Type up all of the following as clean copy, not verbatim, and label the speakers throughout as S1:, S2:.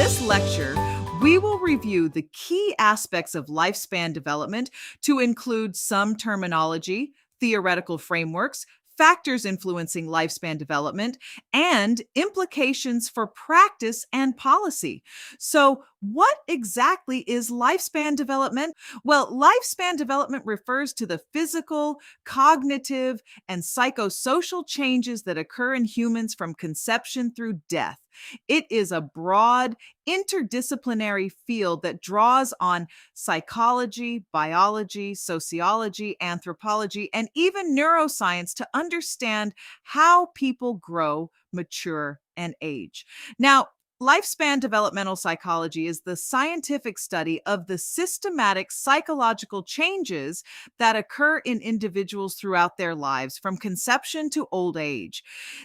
S1: this lecture, we will review the key aspects of lifespan development to include some terminology, theoretical frameworks, factors influencing lifespan development, and implications for practice and policy. So, what exactly is lifespan development? Well, lifespan development refers to the physical, cognitive, and psychosocial changes that occur in humans from conception through death. It is a broad, interdisciplinary field that draws on psychology, biology, sociology, anthropology, and even neuroscience to understand how people grow, mature, and age. Now, lifespan developmental psychology is the scientific study of the systematic psychological changes that occur in individuals throughout their lives from conception to old age.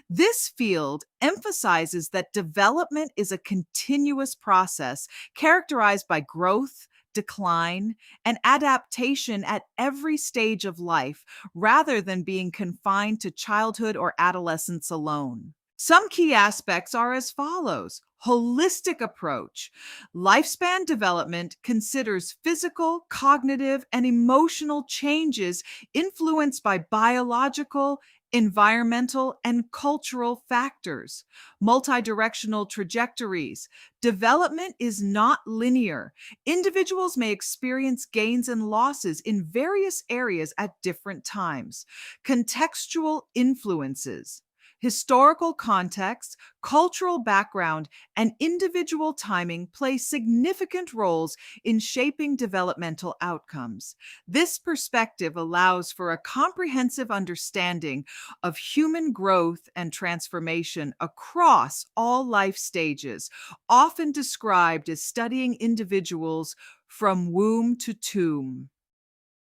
S1: This field emphasizes that development is a continuous process characterized by growth, decline, and adaptation at every stage of life, rather than being confined to childhood or adolescence alone. Some key aspects are as follows. Holistic approach. Lifespan development considers physical, cognitive, and emotional changes influenced by biological, environmental, and cultural factors. Multidirectional trajectories. Development is not linear. Individuals may experience gains and losses in various areas at different times. Contextual influences. Historical context, cultural background, and individual timing play significant roles in shaping developmental outcomes. This perspective allows for a comprehensive understanding of human growth and transformation across all life stages, often described as studying individuals from womb to tomb.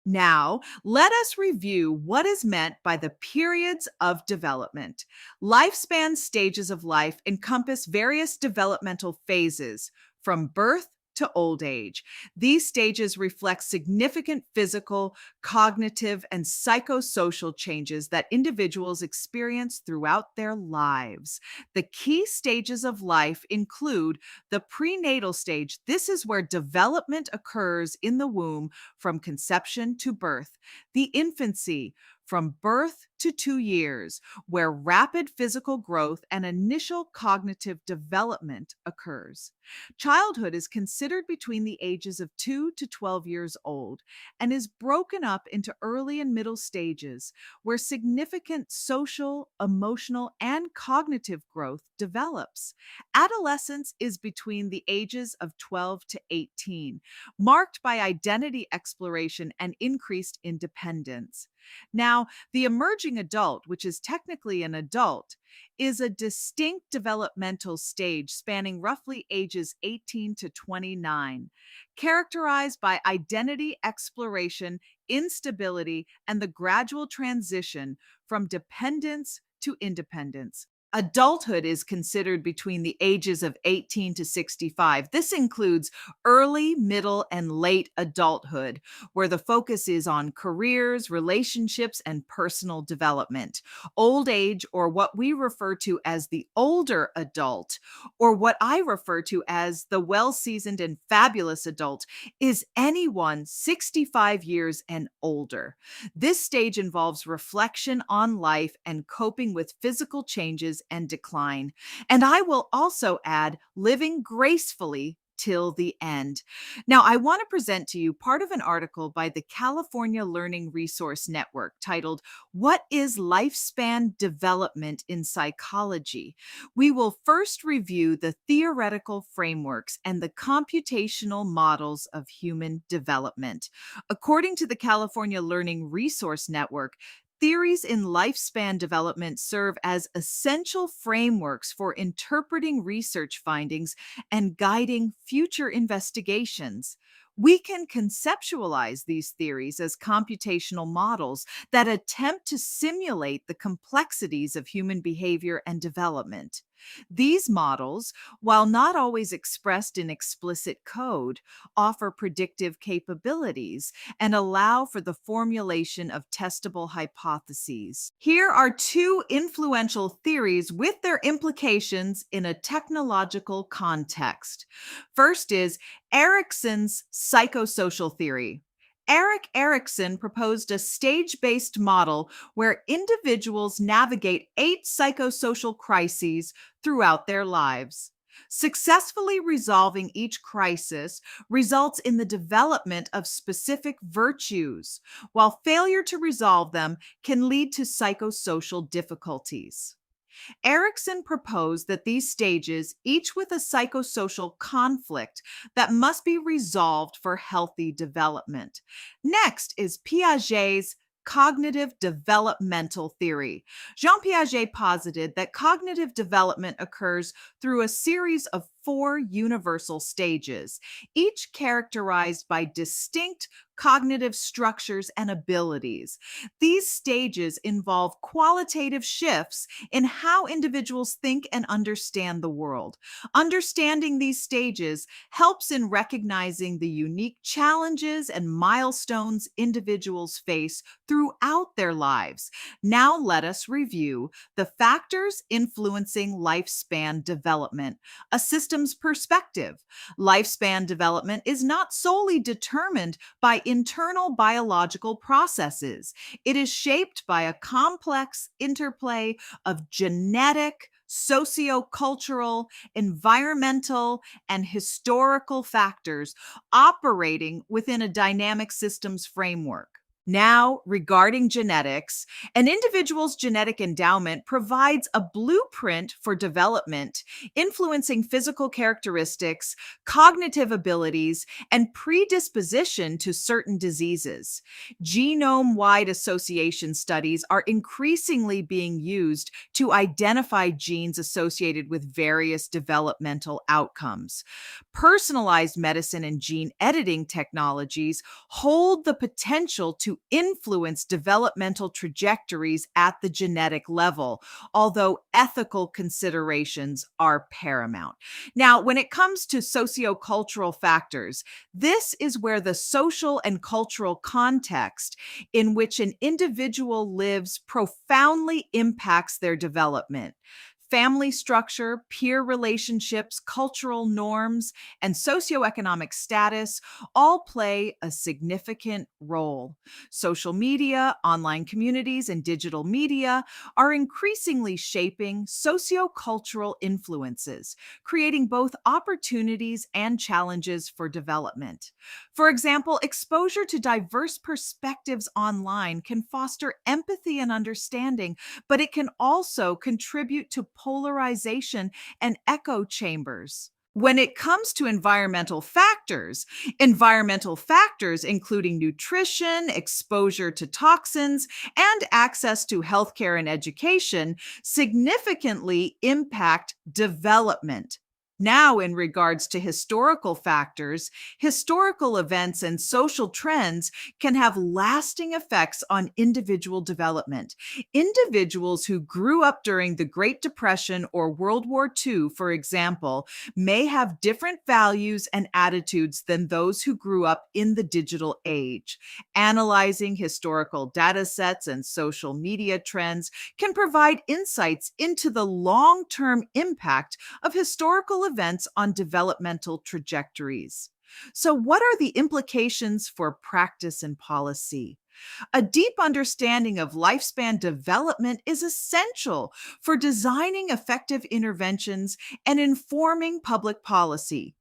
S1: Now, let us review what is meant by the periods of development. Lifespan stages of life encompass various developmental phases, from birth to old age. These stages reflect significant physical, cognitive, and psychosocial changes that individuals experience throughout their lives. The key stages of life include the prenatal stage. This is where development occurs in the womb from conception to birth. The infancy, from birth to 2 years, where rapid physical growth and initial cognitive development occurs. Childhood is considered between the ages of 2 to 12 years old and is broken up into early and middle stages where significant social, emotional, and cognitive growth develops. Adolescence is between the ages of 12 to 18, marked by identity exploration and increased independence. Now, the emerging adult, which is technically an adult, is a distinct developmental stage spanning roughly ages 18 to 29, characterized by identity exploration, instability, and the gradual transition from dependence to independence. Adulthood is considered between the ages of 18 to 65. This includes early, middle, and late adulthood, where the focus is on careers, relationships, and personal development. Old age, or what we refer to as the older adult, or what I refer to as the well seasoned and fabulous adult, is anyone 65 years and older. This stage involves reflection on life and coping with physical changes and decline. And I will also add living gracefully till the end. Now, I want to present to you part of an article by the California Learning Resource Network titled, "What is Lifespan Development in Psychology?" We will first review the theoretical frameworks and the computational models of human development. According to the California Learning Resource Network, theories in lifespan development serve as essential frameworks for interpreting research findings and guiding future investigations. We can conceptualize these theories as computational models that attempt to simulate the complexities of human behavior and development. These models, while not always expressed in explicit code, offer predictive capabilities and allow for the formulation of testable hypotheses. Here are two influential theories with their implications in a technological context. First is Erikson's psychosocial theory. Erik Erikson proposed a stage based model where individuals navigate 8 psychosocial crises throughout their lives. Successfully resolving each crisis results in the development of specific virtues, while failure to resolve them can lead to psychosocial difficulties. Erikson proposed that these stages, each with a psychosocial conflict that must be resolved for healthy development. Next is Piaget's cognitive developmental theory. Jean Piaget posited that cognitive development occurs through a series of 4 universal stages, each characterized by distinct cognitive structures and abilities. These stages involve qualitative shifts in how individuals think and understand the world. Understanding these stages helps in recognizing the unique challenges and milestones individuals face throughout their lives. Now, let us review the factors influencing lifespan development, a systems perspective. Lifespan development is not solely determined by internal biological processes. It is shaped by a complex interplay of genetic, sociocultural, environmental, and historical factors operating within a dynamic systems framework. Now, regarding genetics, an individual's genetic endowment provides a blueprint for development, influencing physical characteristics, cognitive abilities, and predisposition to certain diseases. Genome wide association studies are increasingly being used to identify genes associated with various developmental outcomes. Personalized medicine and gene editing technologies hold the potential to influence developmental trajectories at the genetic level, although ethical considerations are paramount. Now, when it comes to sociocultural factors, this is where the social and cultural context in which an individual lives profoundly impacts their development. Family structure, peer relationships, cultural norms, and socioeconomic status all play a significant role. Social media, online communities, and digital media are increasingly shaping sociocultural influences, creating both opportunities and challenges for development. For example, exposure to diverse perspectives online can foster empathy and understanding, but it can also contribute to polarization and echo chambers. When it comes to environmental factors including nutrition, exposure to toxins, and access to healthcare and education significantly impact development. Now, in regards to historical factors, historical events and social trends can have lasting effects on individual development. Individuals who grew up during the Great Depression or World War II, for example, may have different values and attitudes than those who grew up in the digital age. Analyzing historical data sets and social media trends can provide insights into the long term impact of historical events on developmental trajectories. So, what are the implications for practice and policy? A deep understanding of lifespan development is essential for designing effective interventions and informing public policy.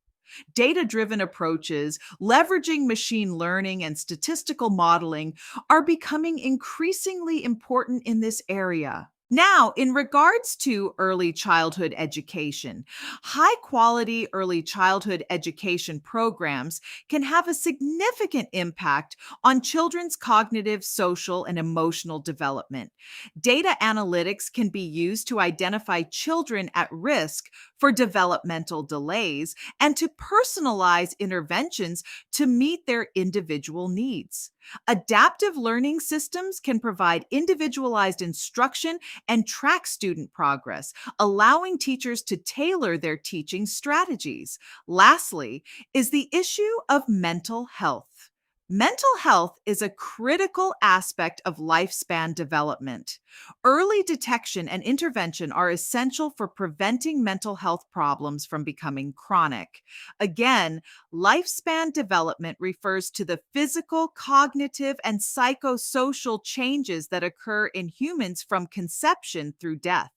S1: Data driven approaches, leveraging machine learning and statistical modeling, are becoming increasingly important in this area. Now, in regards to early childhood education, high quality early childhood education programs can have a significant impact on children's cognitive, social, and emotional development. Data analytics can be used to identify children at risk for developmental delays, and to personalize interventions to meet their individual needs. Adaptive learning systems can provide individualized instruction and track student progress, allowing teachers to tailor their teaching strategies. Lastly, is the issue of mental health. Mental health is a critical aspect of lifespan development. Early detection and intervention are essential for preventing mental health problems from becoming chronic. Again, lifespan development refers to the physical, cognitive, and psychosocial changes that occur in humans from conception through death.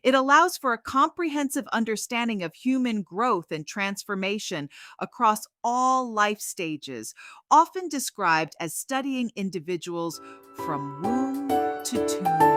S1: It allows for a comprehensive understanding of human growth and transformation across all life stages, often described as studying individuals from womb to tomb.